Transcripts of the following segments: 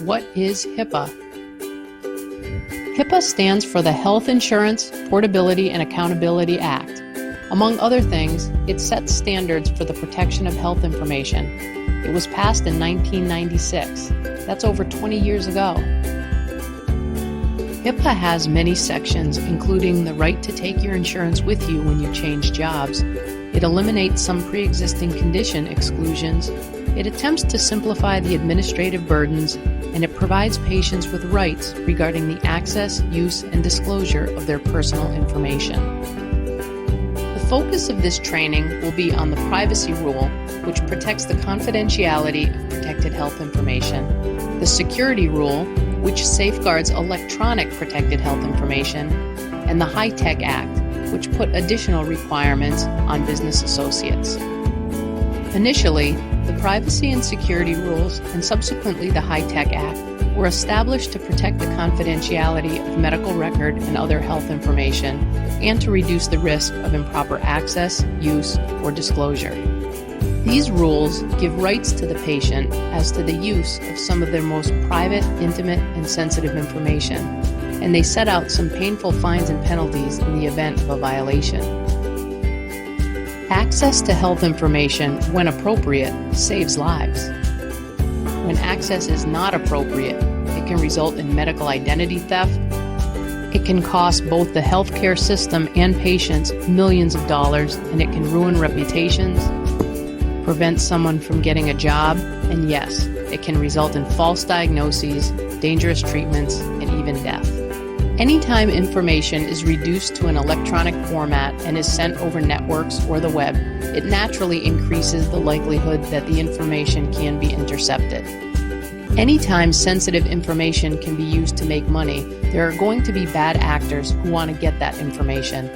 What is HIPAA? HIPAA stands for the Health Insurance Portability and Accountability Act. Among other things, it sets standards for the protection of health information. It was passed in 1996. That's over 20 years ago. HIPAA has many sections, including the right to take your insurance with you when you change jobs. It eliminates some pre-existing condition exclusions. It attempts to simplify the administrative burdens, and it provides patients with rights regarding the access, use, and disclosure of their personal information. The focus of this training will be on the privacy rule, which protects the confidentiality of protected health information, the security rule, which safeguards electronic protected health information, and the HITECH Act, which put additional requirements on business associates. Initially, the privacy and security rules and subsequently the HITECH Act were established to protect the confidentiality of medical record and other health information and to reduce the risk of improper access, use, or disclosure. These rules give rights to the patient as to the use of some of their most private, intimate, and sensitive information, and they set out some painful fines and penalties in the event of a violation. Access to health information, when appropriate, saves lives. When access is not appropriate, it can result in medical identity theft. It can cost both the healthcare system and patients millions of dollars, and it can ruin reputations, prevent someone from getting a job, and yes, it can result in false diagnoses, dangerous treatments, and even death. Anytime information is reduced to an electronic format and is sent over networks or the web, it naturally increases the likelihood that the information can be intercepted. Anytime sensitive information can be used to make money, there are going to be bad actors who want to get that information.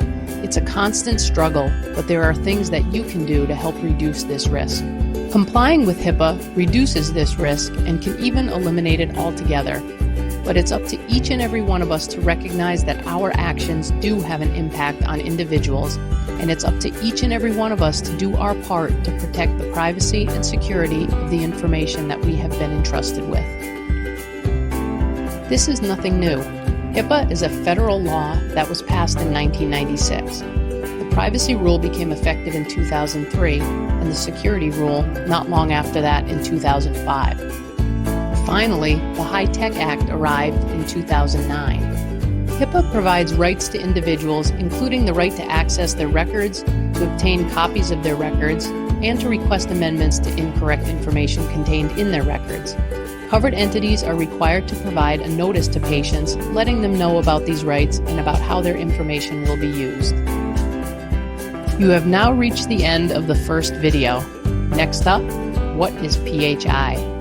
It's a constant struggle, but there are things that you can do to help reduce this risk. Complying with HIPAA reduces this risk and can even eliminate it altogether. But it's up to each and every one of us to recognize that our actions do have an impact on individuals, and it's up to each and every one of us to do our part to protect the privacy and security of the information that we have been entrusted with. This is nothing new. HIPAA is a federal law that was passed in 1996. The privacy rule became effective in 2003, and the security rule not long after that in 2005. Finally, the HITECH Act arrived in 2009. HIPAA provides rights to individuals, including the right to access their records, to obtain copies of their records, and to request amendments to incorrect information contained in their records. Covered entities are required to provide a notice to patients, letting them know about these rights and about how their information will be used. You have now reached the end of the first video. Next up, what is PHI?